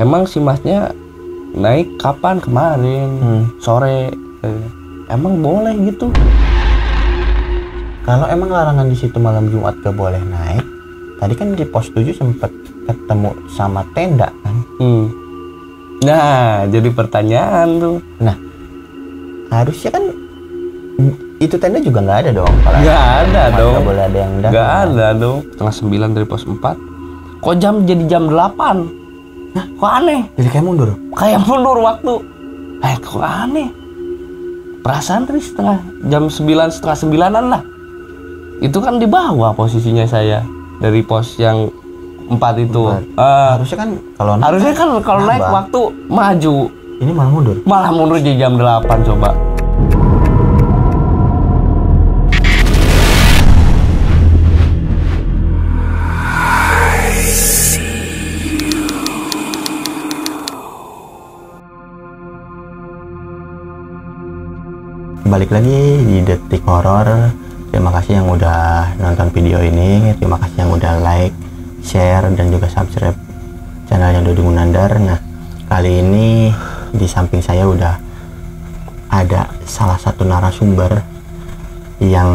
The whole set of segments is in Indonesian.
emang si masnya naik kapan kemarin sore, emang boleh gitu? Kalau emang larangan di situ malam Jumat gak boleh naik, tadi kan di pos 7 sempat ketemu sama tenda kan? Nah, jadi pertanyaan tuh. Nah, harusnya kan itu tenda juga nggak ada dong. Nggak ada dong. Nggak boleh ada yang datang. Nggak ada dong. Setengah 9 dari pos 4. Kok jam jadi jam 8? Nah, kok aneh? Jadi kayak mundur? Kayak mundur waktu. Kok aneh? Perasaan tadi jam 9, setengah 9-an lah. Itu kan di bawah posisinya saya. Dari pos yang 4 itu. Harusnya kan kalau naik, harusnya kan kalau naik waktu maju. Ini malah mundur. Malah mundur jadi jam 8 coba. Balik lagi di Detik Horor. Terima kasih yang udah nonton video ini. Terima kasih yang udah like, share, dan juga subscribe channelnya Dodi Munandar. Nah, kali ini di samping saya udah ada salah satu narasumber yang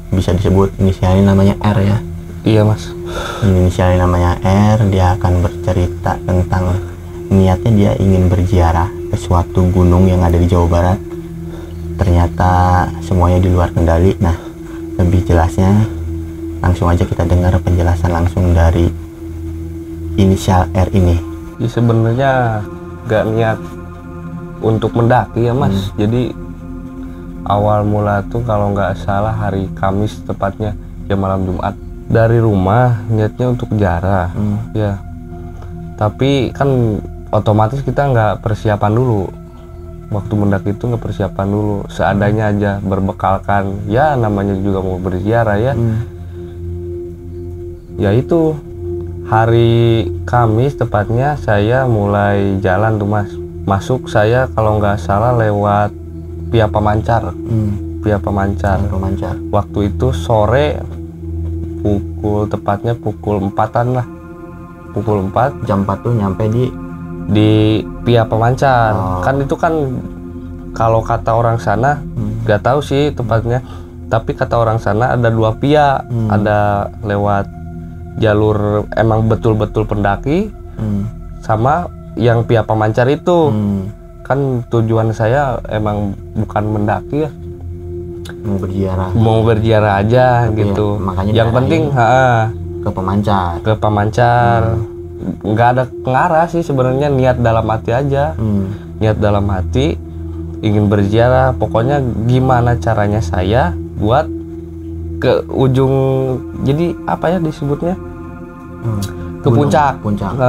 bisa disebut inisialnya namanya R ya. Iya mas. Inisialnya namanya R. Dia akan bercerita tentang niatnya dia ingin berziarah ke suatu gunung yang ada di Jawa Barat. Ternyata semuanya di luar kendali. Nah, lebih jelasnya langsung aja kita dengar penjelasan langsung dari inisial R ini. Ya, sebenarnya gak niat untuk mendaki ya mas. Jadi awal mula tuh kalau nggak salah hari Kamis tepatnya, ya malam Jumat, dari rumah niatnya untuk ziarah ya. Tapi kan otomatis kita nggak persiapan dulu. Waktu mendaki itu nggak persiapan dulu, seadanya aja, berbekalkan ya, namanya juga mau berziarah ya. Ya itu hari Kamis tepatnya saya mulai jalan tuh mas. Masuk saya kalau nggak salah lewat Pia Pemancar. Pia Pemancar. Waktu itu sore tepatnya pukul 4-an lah. Pukul 4. Jam 4 tuh nyampe di Pia Pemancar. Kan itu kan kalau kata orang sana nggak tahu sih tepatnya, tapi kata orang sana ada 2 pia. Ada lewat jalur emang betul-betul pendaki sama yang Pia Pemancar itu. Kan tujuan saya emang bukan mendaki ya, mau berziarah aja tapi gitu ya, yang penting ke Pemancar. Nggak ada pengarah sih sebenarnya, niat dalam hati aja. Niat dalam hati ingin berziarah. Pokoknya gimana caranya saya buat ke ujung, jadi apa ya disebutnya, ke puncak.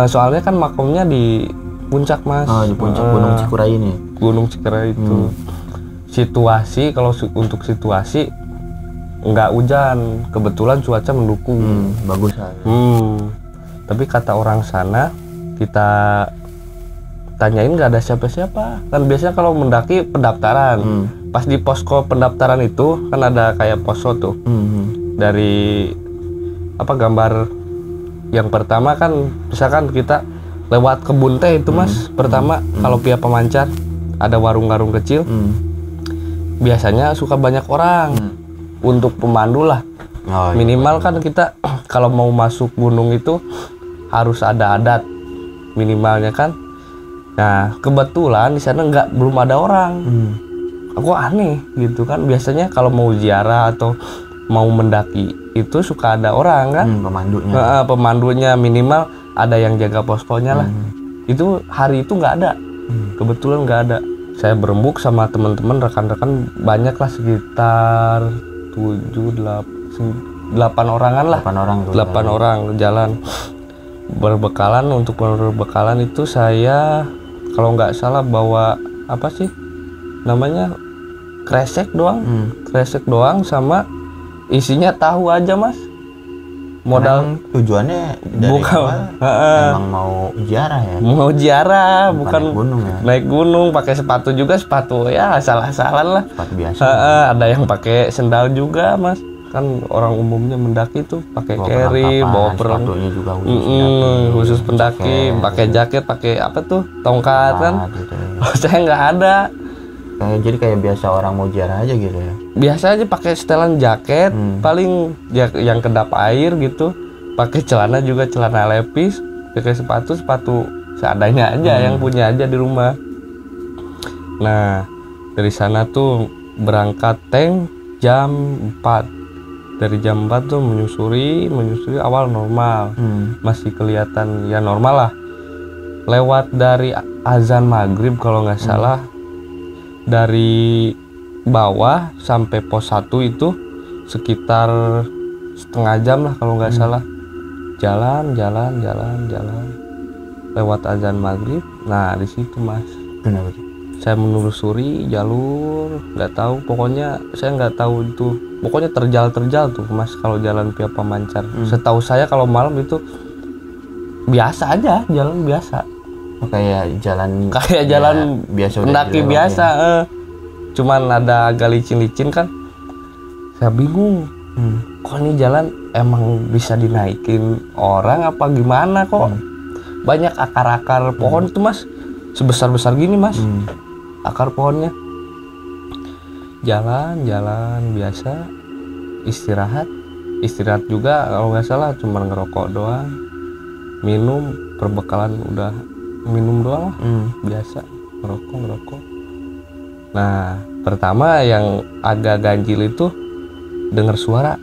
Soalnya kan makamnya di puncak mas. Di puncak Gunung Cikuray ini. Gunung Cikuray itu. Situasi kalau untuk situasi nggak hujan, kebetulan cuaca mendukung. Bagus. Tapi kata orang sana, kita tanyain nggak ada siapa-siapa. Kan biasanya kalau mendaki pendaftaran, pas di posko pendaftaran itu kan ada kayak posko tuh. Dari gambar yang pertama kan, misalkan kita lewat kebun teh itu mas. Pertama kalau Pia Pemancar ada warung-warung kecil. Biasanya suka banyak orang. Untuk pemandu lah. Minimal kan kita kalau mau masuk gunung itu harus ada adat minimalnya kan. Nah kebetulan di sana belum ada orang. Aku aneh gitu kan. Biasanya kalau mau ziarah atau mau mendaki itu suka ada orang kan. Pemandunya minimal ada yang jaga poskonya lah. Itu hari itu nggak ada. Kebetulan nggak ada. Saya berembuk sama teman-teman, rekan-rekan banyak lah, sekitar 8 orangan lah. 8 orang jalan berbekalan. Untuk berbekalan itu saya kalau nggak salah bawa apa sih namanya, kresek doang sama isinya tahu aja mas. Modal tujuannya dari awal emang mau ziarah ya? Mau ziarah, bukan naik gunung ya? Naik gunung, pakai sepatu juga, sepatu ya asal-asalan lah. Sepatu biasa. Ada yang pakai sendal juga mas. kan orang umumnya mendaki tuh pakai Bawa carry, perlengkapan, bawa sepatunya juga khusus khusus pendaki, pakai jaket, pakai apa tuh tongkat kan. gitu. Saya nggak ada. Jadi kayak biasa orang mau ziarah aja gitu ya. Biasa aja pakai setelan jaket, paling ya, yang kedap air gitu. Pakai celana juga celana lepis, pakai sepatu seadanya aja yang punya aja di rumah. Nah, dari sana tuh berangkat tank jam 4. Dari jam 4 tuh menyusuri awal normal. Masih kelihatan ya normal lah. Lewat dari azan maghrib kalau nggak salah, dari bawah sampai pos 1 itu sekitar setengah jam lah kalau nggak salah. Jalan lewat azan maghrib. Nah, di situ Mas. Kenapa sih? Saya menelusuri jalur, nggak tahu, pokoknya saya nggak tahu itu, pokoknya terjal tuh Mas kalau jalan via Pemancar. Setahu saya kalau malam itu biasa aja, jalan biasa. Kayak jalan biasa, pendaki biasa. Cuman ada agak licin-licin kan. Saya bingung. Kok ini jalan emang bisa dinaikin orang apa gimana kok? Banyak akar-akar pohon itu Mas, sebesar-besar gini Mas. Akar pohonnya. Jalan biasa, istirahat juga kalau nggak salah cuma ngerokok doang, minum, perbekalan udah minum doang lah, biasa ngerokok. Nah, pertama yang agak ganjil itu dengar suara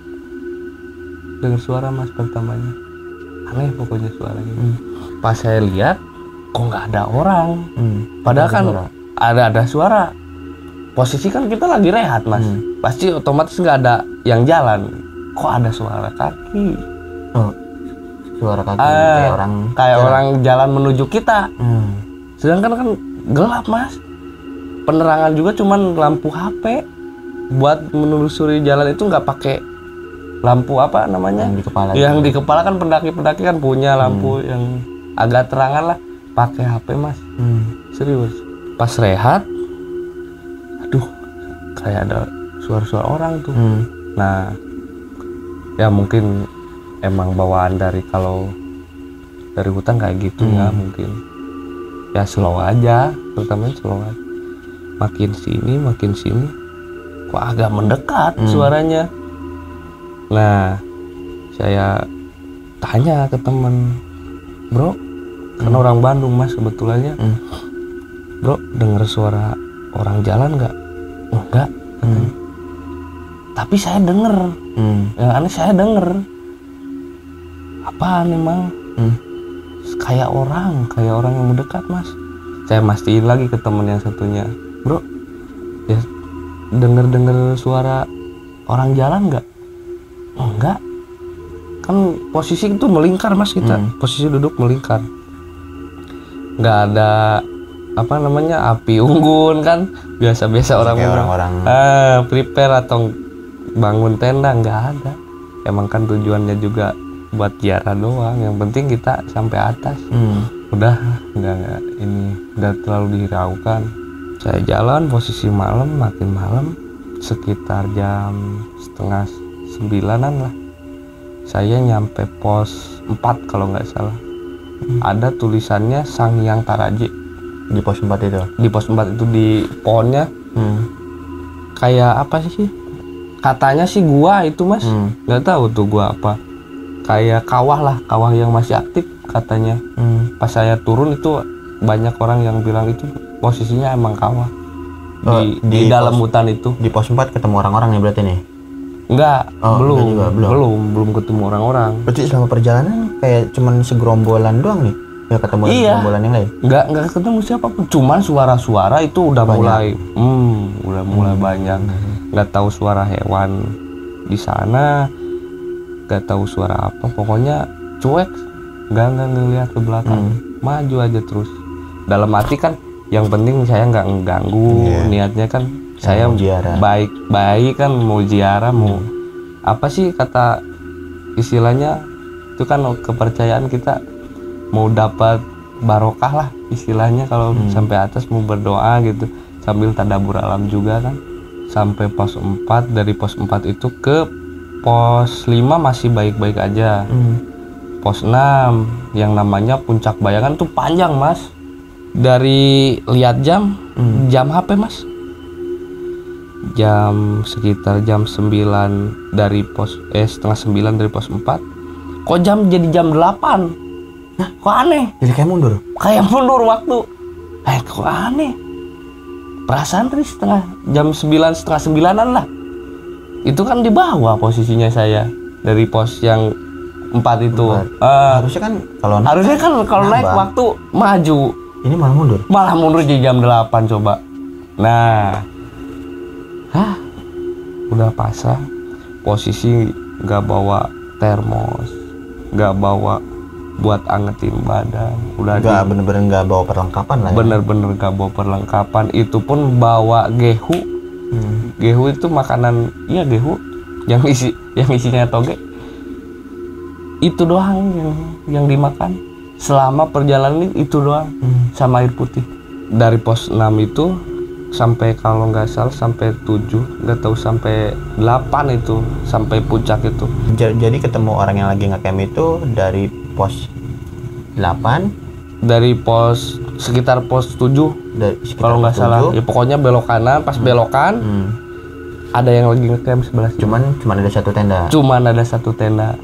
Mas pertamanya, aneh pokoknya suaranya. Pas saya lihat kok nggak ada orang, padahal kan ada suara. Posisi kan kita lagi rehat Mas, pasti otomatis nggak ada yang jalan. Kok ada suara kaki? Suara kaki kayak orang jalan menuju kita. Sedangkan kan gelap Mas, penerangan juga cuman lampu HP. Buat menelusuri jalan itu nggak pakai lampu apa namanya? Yang di kepala kan pendaki kan punya lampu yang agak terangan lah, pakai HP Mas. Serius. Pas rehat, aduh, kayak ada suara-suara orang tuh. Nah, ya mungkin emang bawaan dari kalau dari hutan kayak gitu ya mungkin. Ya slow aja, pertamanya slow aja. Makin sini, kok agak mendekat suaranya. Nah, saya tanya ke temen, bro, karena orang Bandung Mas kebetulannya. Bro, denger suara orang jalan nggak? Enggak, katanya. Tapi saya denger. Yang aneh saya denger. Apaan emang? Kayak orang yang mendekat Mas. Saya mastiin lagi ke temen yang satunya, bro, ya denger suara orang jalan nggak? Enggak. Kan posisi itu melingkar Mas kita. Posisi duduk melingkar. Nggak ada apa namanya api unggun kan, biasa-biasa orang-orang prepare atau bangun tenda, nggak ada. Emang kan tujuannya juga buat ziarah doang, yang penting kita sampai atas. Udah nggak terlalu dihiraukan. Saya jalan posisi makin malam, sekitar jam 8:30 lah saya nyampe pos 4 kalau nggak salah. Ada tulisannya Sanghyang Taraje di pos 4 itu. Di pos 4 itu di pohonnya kayak apa sih? Katanya sih gua itu Mas, nggak tahu tuh gua apa. Kayak kawah yang masih aktif katanya. Pas saya turun itu banyak orang yang bilang itu posisinya emang kawah. Di dalam hutan itu. Di pos 4 ketemu orang-orang nih berarti nih? Enggak, belum ketemu orang-orang. Berarti selama perjalanan kayak cuman segerombolan doang nih? Ya ketemu gerombolan yang lain? Enggak ketemu siapapun, cuman suara-suara itu udah banyak. mulai banyak. Nggak tahu suara hewan di sana, nggak tahu suara apa, pokoknya cuek, nggak ngelihat ke belakang, maju aja terus. Dalam hati kan yang penting saya nggak mengganggu, niatnya kan saya baik kan, mau ziarah, mau apa sih kata istilahnya itu kan kepercayaan kita, mau dapat barokah lah istilahnya kalau sampai atas, mau berdoa gitu sambil tadabbur alam juga kan. Sampai pos 4, dari pos 4 itu ke pos 5 masih baik-baik aja. Pos 6 yang namanya Puncak Bayangan tuh panjang mas. Dari lihat jam HP mas, sekitar jam 9 dari pos setengah 9 dari pos 4. Kok jam jadi jam 8? Nah, kok aneh? Jadi kayak mundur waktu. Kok aneh? Perasaan tadi jam 9, setengah 9-an lah. Itu kan di bawah posisinya saya dari pos yang 4 itu. Harusnya kan kalau naik waktu maju. Ini malah mundur jadi jam 8 coba. Nah, udah pasrah. Posisi nggak bawa termos, nggak bawa buat angetin badan. Udah bener-bener nggak bawa perlengkapan lah. Bener-bener nggak bawa perlengkapan. Itu pun bawa gehu. Gehu itu makanan, iya gehu yang isinya toge. Itu doang yang dimakan selama perjalanan itu doang, sama air putih. Dari pos 6 itu sampai kalau nggak salah sampai 7, nggak tahu sampai 8 itu, sampai puncak itu. Jadi ketemu orang yang lagi ngecamp itu dari pos 8, dari pos sekitar pos 7 kalau nggak salah. Ya pokoknya belok kanan, pas belokan ada yang lagi ngecamp sebelah sini. Cuman ada satu tenda.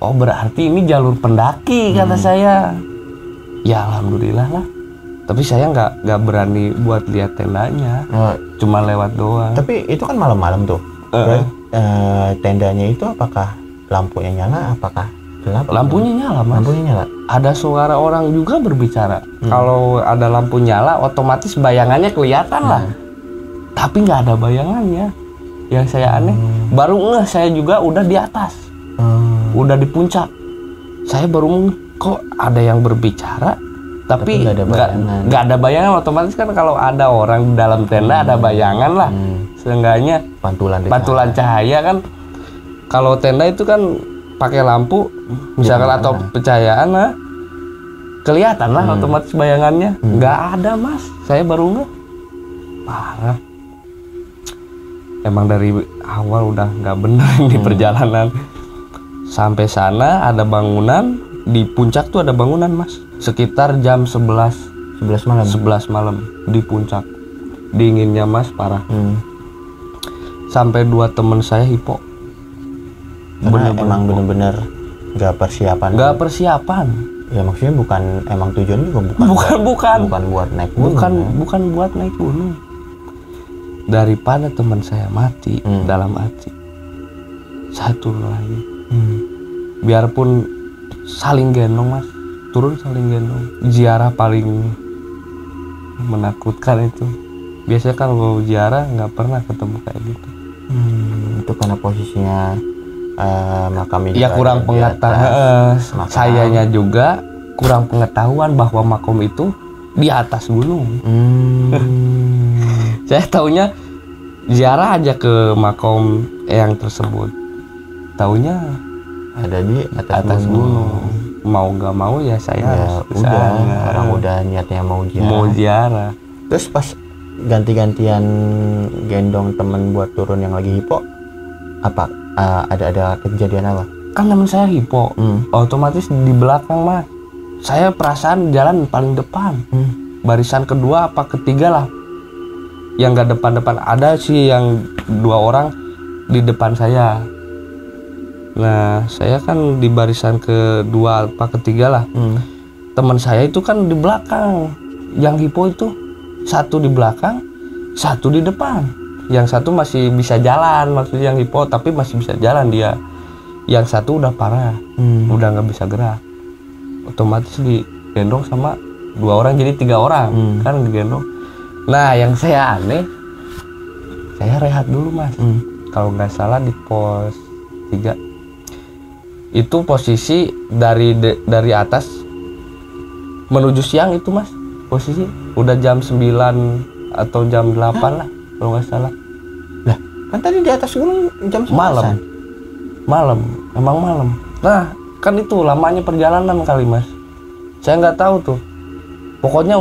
Oh berarti ini jalur pendaki kata saya. Ya alhamdulillah lah. Tapi saya nggak berani buat lihat tendanya. Cuma lewat doang. Tapi itu kan malam-malam tuh. Tendanya itu apakah lampunya nyala? Apakah gelap? Lampunya nyala mas. Lampunya nyala. Ada suara orang juga berbicara. Kalau ada lampu nyala, otomatis bayangannya kelihatan lah. Tapi nggak ada bayangannya. Yang saya aneh, baru ngeh saya juga udah di atas. Udah di puncak. Saya baru kok ada yang berbicara tapi nggak ada bayangan. Otomatis kan kalau ada orang di dalam tenda ada bayangan lah. Seenggaknya pantulan cahaya kan. Kalau tenda itu kan pakai lampu misalkan atau pencahayaan lah, kelihatan lah otomatis bayangannya. Nggak ada mas, saya baru nggak. Parah. Emang dari awal udah nggak bener di perjalanan. Sampai sana ada bangunan, di puncak tuh ada bangunan mas. Sekitar jam 11 malam di puncak. Dinginnya mas parah. Sampai 2 temen saya hipo. Emang bener-bener gak persiapan. Ya maksudnya emang tujuannya juga bukan buat naik gunung. Bukan buat naik gunung. Daripada teman saya mati dalam hati, saya turun lagi. Biarpun saling gendong mas, turun saling gendong. Ziarah paling menakutkan itu. Biasanya kalau ziarah nggak pernah ketemu kayak gitu. Itu karena posisinya makamnya ya kurang pengetahuan. Sayanya juga kurang pengetahuan bahwa makom itu di atas gunung. Saya taunya ziarah aja ke makom yang tersebut. Taunya ada di atas gunung. Mau nggak mau ya saya orang udah niatnya mau ziarah. Terus pas ganti-gantian gendong temen buat turun yang lagi hipo, apa ada kejadian apa? Kan temen saya hipo, otomatis di belakang mas. Saya perasaan jalan paling depan, barisan kedua apa ketiga lah. Yang nggak depan-depan, ada sih yang 2 orang di depan saya. Nah saya kan di barisan kedua apa ketiga lah. Teman saya itu kan di belakang. Yang hipo itu 1 di belakang, 1 di depan. Yang 1 masih bisa jalan, maksudnya yang hipo tapi masih bisa jalan dia. Yang 1 udah parah, udah nggak bisa gerak. Otomatis digendong sama 2 orang jadi 3 orang kan digendong. Nah yang saya aneh, saya rehat dulu mas. Kalau nggak salah di pos 3 itu posisi dari atas menuju siang itu mas. Posisi udah jam 9 atau jam 8 lah kalau nggak salah. Lah kan tadi di atas gunung jam 9. Emang malam. Nah kan itu lamanya perjalanan kali mas. Saya nggak tahu tuh. Pokoknya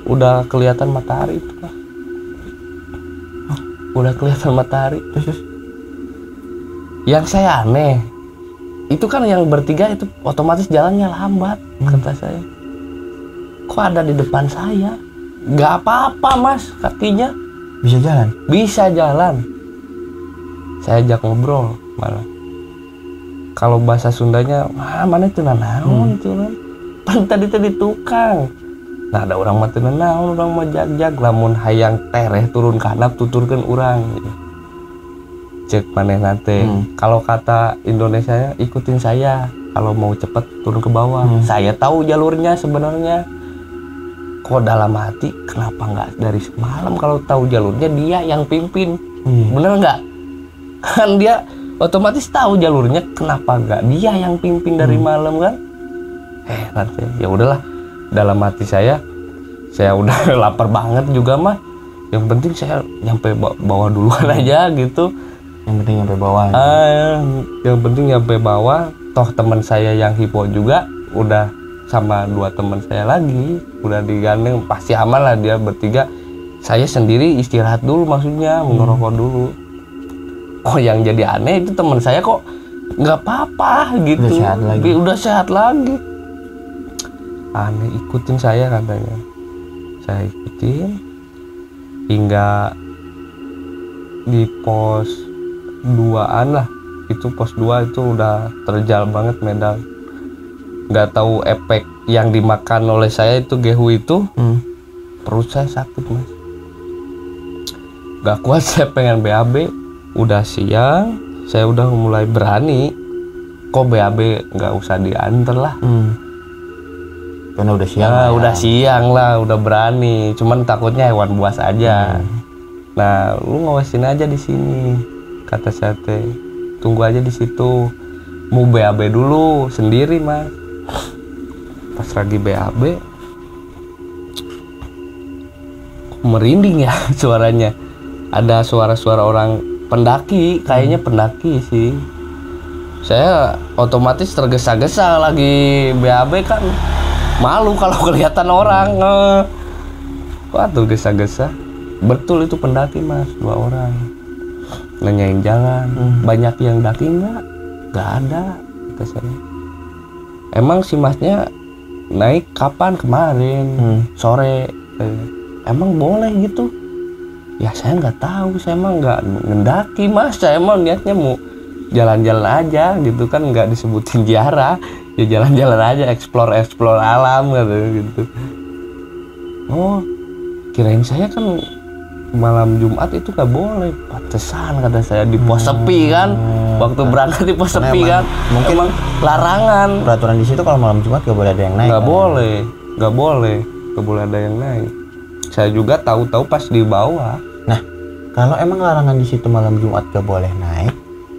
udah kelihatan matahari itu mas. Udah kelihatan matahari. Terus Yang saya aneh itu kan yang bertiga itu otomatis jalannya lambat, kata saya. Kok ada di depan saya? Gak apa-apa mas, kakinya Bisa jalan? bisa jalan. Saya ajak ngobrol malah. Kalau bahasa Sundanya, mana itu nanaon itu kan? Pan tadi tukang. Nah ada orang mati nanaon, orang mau jag-jag, lamun hayang tereh turun ke handap tuturkeun urang. Gitu. Cek maneh nate. Kalau kata Indonesia ikutin saya. Kalau mau cepet turun ke bawah. Saya tahu jalurnya sebenarnya. Kok dalam hati kenapa nggak dari semalam kalau tahu jalurnya dia yang pimpin. Bener nggak? Kan dia otomatis tahu jalurnya, kenapa nggak dia yang pimpin dari malam kan? Nanti ya udahlah, dalam hati saya udah lapar banget juga mah. Yang penting saya nyampe bawah duluan aja gitu. Yang penting nyampe bawah. Yang penting nyampe bawah. Toh teman saya yang hipo juga udah sama 2 teman saya lagi, udah digandeng, pasti aman lah dia bertiga. Saya sendiri istirahat dulu, maksudnya mengerokok dulu. Oh yang jadi aneh itu teman saya kok nggak apa-apa gitu, udah sehat lagi. Aneh, ikutin saya katanya. Saya ikutin hingga di pos 2-an lah. Itu pos 2 itu udah terjal banget medan. Nggak tahu efek yang dimakan oleh saya itu gehu itu. Perut saya sakit mas. Gak kuat, saya pengen BAB. Udah siang, saya udah mulai berani. Kok BAB nggak usah diantar lah. Karena udah siang. Udah siang lah, udah berani. Cuman takutnya hewan buas aja. Nah, lu ngawasin aja di sini, kata saya teh. Tunggu aja di situ. Mau BAB dulu sendiri mas. Pas lagi BAB, merinding ya suaranya. Ada suara-suara orang pendaki, kayaknya pendaki sih. Saya otomatis tergesa-gesa lagi BAB kan. Malu kalau kelihatan orang. Waduh, gesa-gesa. Betul itu pendaki mas, 2 orang. Nanyain jalan, banyak yang daki nggak? Nggak ada, kata saya. Emang si masnya naik kapan? Kemarin sore. Emang boleh gitu? Ya saya nggak tahu, saya emang nggak ngendaki mas. Saya emang niatnya mau jalan-jalan aja gitu kan, nggak disebutin ziarah. Ya jalan-jalan aja, explore alam gitu. Oh, kirain saya kan malam Jumat itu nggak boleh. Pantesan kata saya di pos sepi kan. Waktu berangkat di pos sepi kan. Mungkin emang larangan. Peraturan di situ kalau malam Jumat nggak boleh ada yang naik. Nggak boleh ada yang naik. Saya juga tahu-tahu pas di bawah. Nah, kalau emang larangan di situ malam Jumat nggak boleh naik,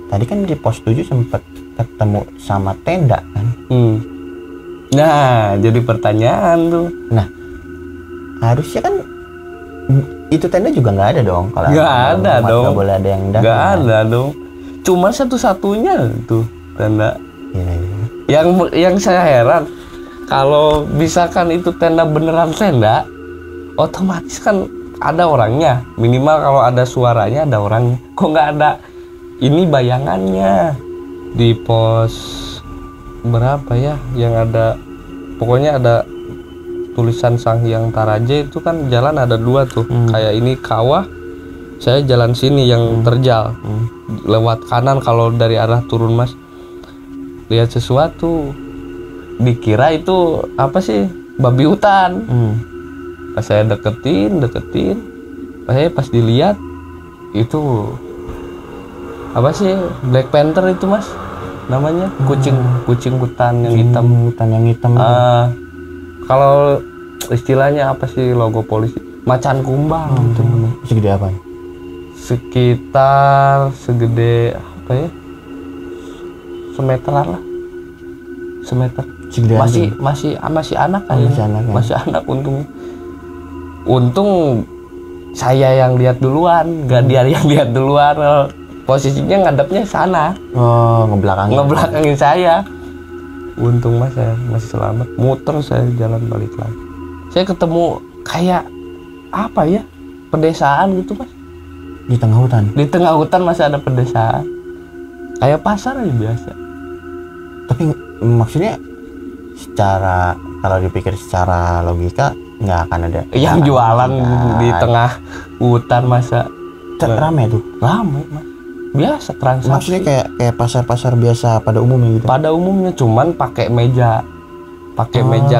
tadi kan di pos 7 sempat ketemu sama tenda kan? Nah, jadi pertanyaan tuh. Nah, harusnya kan itu tenda juga nggak ada dong. Kalau nggak ada dong. Nggak boleh ada yang datang. Nggak ada dong. Cuma satu-satunya tuh tenda. Ya. Yang saya heran, kalau misalkan itu tenda beneran tenda, otomatis kan ada orangnya. Minimal kalau ada suaranya ada orangnya. Kok nggak ada ini bayangannya? Di pos berapa ya yang ada, pokoknya ada tulisan Sanghyang Taraje itu kan jalan ada 2 tuh. Kayak ini kawah, saya jalan sini yang terjal. Lewat kanan kalau dari arah turun mas. Lihat sesuatu, dikira itu apa sih, babi hutan. Pas saya deketin, pas dilihat itu apa sih, Black Panther itu mas namanya, kucing hutan yang hitam. Kalau istilahnya apa sih, logo polisi, macan kumbang. Segede apa? Sekitar segede apa ya, semeteran lah, semeter. Masih anak kayaknya. Masih anak untung saya yang lihat duluan, gak dia yang lihat duluan. Posisinya ngadepnya sana. Ngebelakangin saya. Untung mas saya masih selamat. Muter saya jalan balik lagi. Saya ketemu kayak apa ya, pedesaan gitu mas. Di tengah hutan. Di tengah hutan masih ada pedesaan. kayak pasar aja biasa. Tapi maksudnya secara, kalau dipikir secara logika nggak akan ada Yang jualan di tengah hutan masa rame tuh. rame mas. Biasa transaksi. Maksudnya kayak pasar-pasar biasa pada umumnya gitu. Pada umumnya cuman pakai meja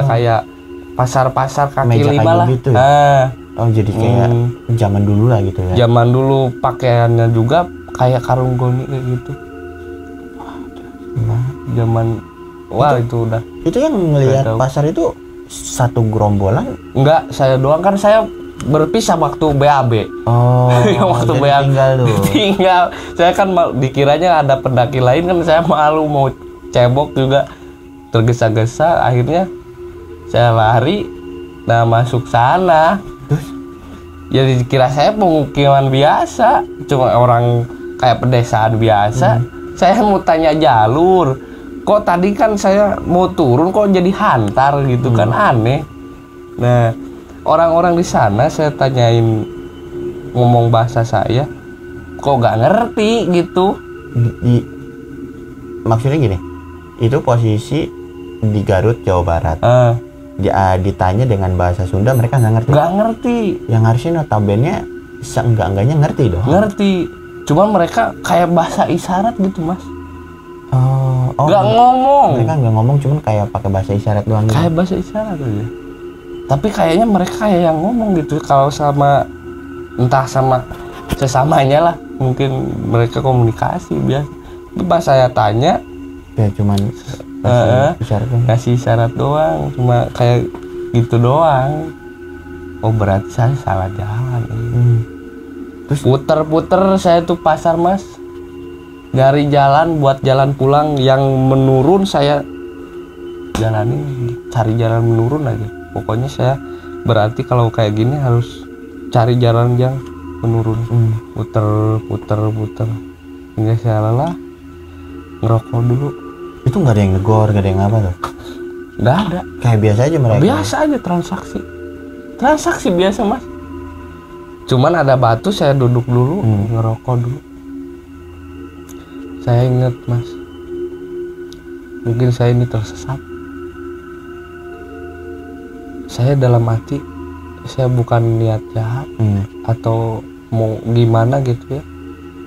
kayak pasar-pasar kaki Meja lima kayu lah. gitu ya? Oh jadi kayak zaman dulu lah gitu ya. Zaman dulu pakaiannya juga kayak karung goni kayak gitu. Zaman itu udah. Itu yang ngelihat pasar itu satu gerombolan? Enggak, saya doang, kan saya berpisah waktu BAB. Oh. Yang waktu BAB tinggal tuh. tinggal. Saya kan dikiranya ada pendaki lain, kan saya malu mau cebok juga, tergesa-gesa, akhirnya saya lari, nah masuk sana. Terus? Ya dikira saya pemukiman biasa, cuma orang kayak pedesaan biasa. Saya mau tanya jalur, kok tadi kan saya mau turun kok jadi hantar gitu, kan aneh. Nah orang-orang di sana saya tanyain, ngomong bahasa saya, kok nggak ngerti gitu. Maksudnya gini, itu posisi di Garut, Jawa Barat. Ditanya dengan bahasa Sunda, mereka nggak ngerti. Nggak ngerti. Yang harusnya notabene seenggak-enggaknya ngerti dong. Ngerti. Cuma mereka kayak bahasa isyarat gitu mas. Nggak Oh, ngomong. mereka nggak ngomong, cuman kayak pakai bahasa isyarat doang gitu. Kayak bahasa isyarat aja. Tapi kayaknya mereka kayak yang ngomong gitu. Kalau sama, entah sama sesamanya lah, mungkin mereka komunikasi biasa. Tapi pas saya tanya, Ya cuman isyarat doang. ngasih isyarat doang, cuma kayak gitu doang. Oh berarti saya salah jalan. Terus Puter-puter saya tuh pasar mas, nyari jalan buat jalan pulang yang menurun, saya jalanin, cari jalan menurun aja. Pokoknya saya berarti kalau kayak gini harus cari jalan yang menurun. Puter hingga saya lelah, ngerokok dulu. itu nggak ada yang negor, nggak ada yang apa tuh? Nggak ada, Kayak biasa aja mereka. biasa aja transaksi biasa mas. Cuman ada batu, saya duduk dulu, ngerokok dulu. Saya inget mas, mungkin saya ini tersesat. Saya dalam hati, saya bukan niat jahat atau mau gimana gitu ya,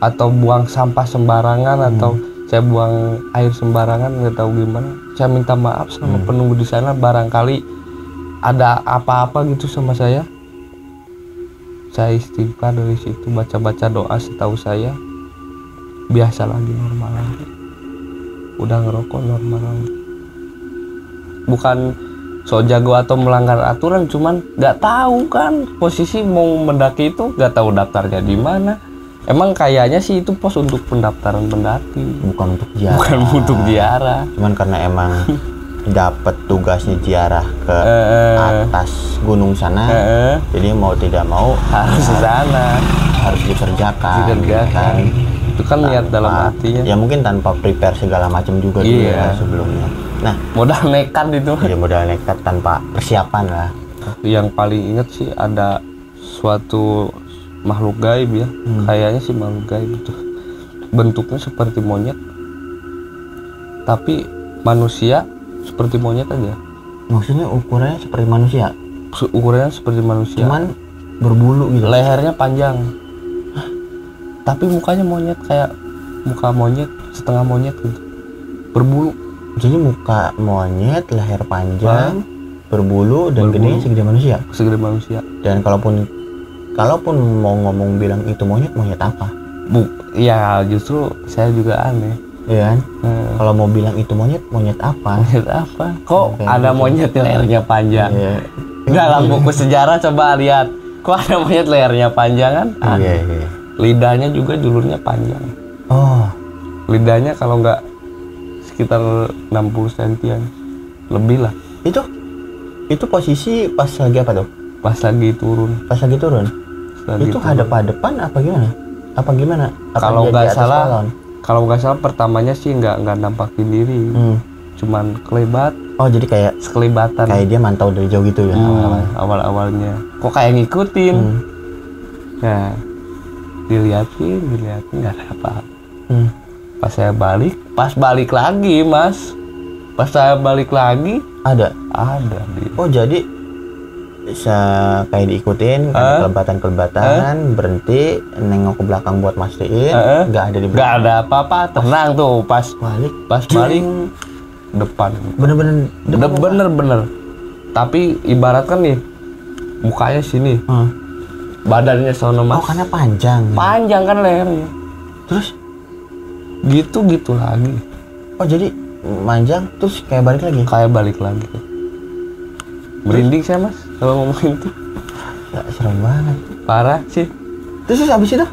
atau buang sampah sembarangan, atau saya buang air sembarangan, nggak tahu gimana. Saya minta maaf sama penunggu di sana, barangkali ada apa-apa gitu sama saya. Saya istighfar dari situ, baca-baca doa, setahu saya biasa lagi, normal lagi. Udah ngerokok normal lagi. Bukan so jago atau melanggar aturan, cuman nggak tahu kan posisi mau mendaki itu, nggak tahu daftarnya di mana. Emang kayaknya sih itu pos untuk pendaftaran pendaki, bukan untuk ziarah. bukan untuk ziarah. Cuman karena emang dapat tugasnya ziarah ke atas gunung sana, jadi mau tidak mau Harus ke sana, harus dikerjakan. Kan? Itu kan niat dalam hatinya. Ya mungkin tanpa prepare segala macam juga dulu ya sebelumnya. Nah, Modal nekat itu. ya modal nekat tanpa persiapan lah. Yang paling inget sih ada suatu makhluk gaib ya, kayaknya sih makhluk gaib itu. Bentuknya seperti monyet, tapi manusia seperti monyet aja. Maksudnya ukurannya seperti manusia? Ukurannya seperti manusia, Cuman berbulu gitu. lehernya panjang. Tapi mukanya monyet, kayak muka monyet, setengah monyet gitu, berbulu. Jadi muka monyet, leher panjang, berbulu, dan gedenya segede manusia. Segede manusia. Dan kalaupun mau ngomong bilang itu monyet apa? Ya justru saya juga aneh. Iya kan? Kalau mau bilang itu monyet apa? Monyet apa? Kok ada gitu. monyet lehernya panjang? Iya. Dalam buku sejarah coba lihat, kok ada monyet lehernya panjang kan? Iya. Lidahnya juga julurnya panjang. Oh, Lidahnya kalau nggak sekitar 60 sentian lebih lah. itu posisi pas lagi apa tuh? Pas lagi turun. Itu hadap-hadapan apa gimana? Apa Kalau dia nggak di atas salah, pohon? pertamanya sih nggak nampakin diri, cuman kelebat. Oh, jadi kayak Sekelibatan. Kayak dia mantau dari jauh gitu ya Awal-awalnya. Kok kayak ngikutin? Nah, diliatin nggak ada apa-apa. Pas balik lagi mas, pas saya balik lagi Ada. dia. Oh jadi kayak diikutin, ada kelebatan, berhenti, nengok ke belakang buat mastiin, nggak ada di belakang. Nggak ada apa-apa, tenang tuh pas balik depan. Bener. Tapi ibaratkan nih, mukanya sini, badannya sono mas. Oh karena panjang. Panjang kan lehernya. Terus? Gitu lagi. Oh jadi panjang terus kayak balik lagi. Merinding saya mas kalau ngomongin itu. Ya, serem banget. Parah sih. Terus habis itu?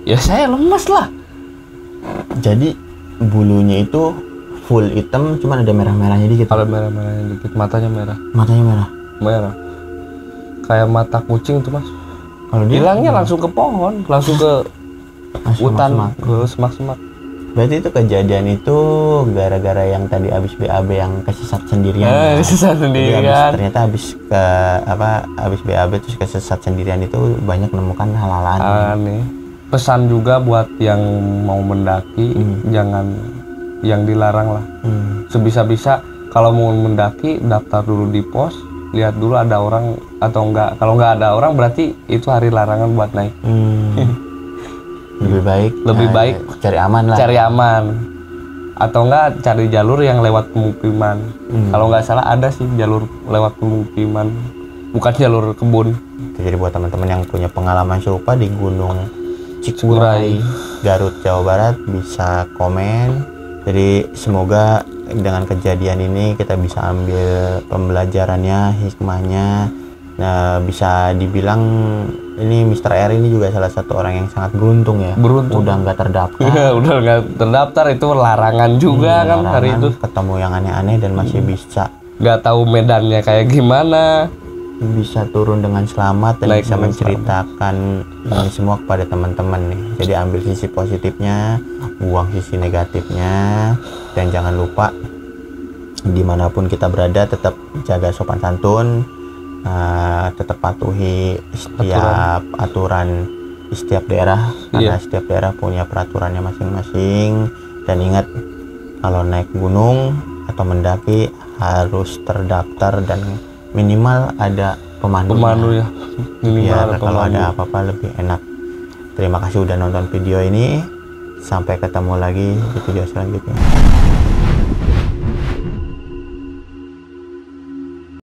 Ya saya lemas lah. Jadi bulunya itu full hitam, cuman ada merah-merahnya dikit. Kalau merah-merahnya dikit, matanya merah. Merah. Kayak mata kucing tuh mas. Kalau dia hilangnya langsung ke pohon, langsung ke hutan, ke semak-semak. Berarti itu kejadian itu gara-gara yang tadi habis BAB yang kesesat sendirian. Kesesat sendirian. Ternyata habis BAB terus kesesat sendirian itu banyak menemukan hal-hal aneh. Pesan juga buat yang mau mendaki, jangan yang dilarang lah. Sebisa-bisa kalau mau mendaki daftar dulu di pos, lihat dulu ada orang atau enggak. Kalau enggak ada orang berarti itu hari larangan buat naik. Lebih baik cari aman atau enggak cari jalur yang lewat pemukiman. Kalau nggak salah ada sih jalur lewat pemukiman, bukan jalur kebun. Jadi buat teman-teman yang punya pengalaman serupa di Gunung Cikuray, Garut, Jawa Barat bisa komen. Jadi semoga dengan kejadian ini kita bisa ambil pembelajarannya, hikmahnya. Nah, bisa dibilang ini Mr. R ini juga salah satu orang yang sangat beruntung ya. Udah nggak terdaftar. Itu larangan juga kan hari itu. Ketemu yang aneh-aneh dan masih bisa. Nggak tahu medannya kayak gimana. Bisa turun dengan selamat dan bisa menceritakan ini semua kepada teman-teman nih. Jadi ambil sisi positifnya, buang sisi negatifnya, dan jangan lupa dimanapun kita berada tetap jaga sopan santun. Tetap patuhi setiap aturan di setiap daerah karena setiap daerah punya peraturannya masing-masing. Dan ingat kalau naik gunung atau mendaki harus terdaftar dan minimal ada pemandu ya. Biar kalau ada apa-apa lebih enak. Terima kasih udah nonton video ini, sampai ketemu lagi di video selanjutnya.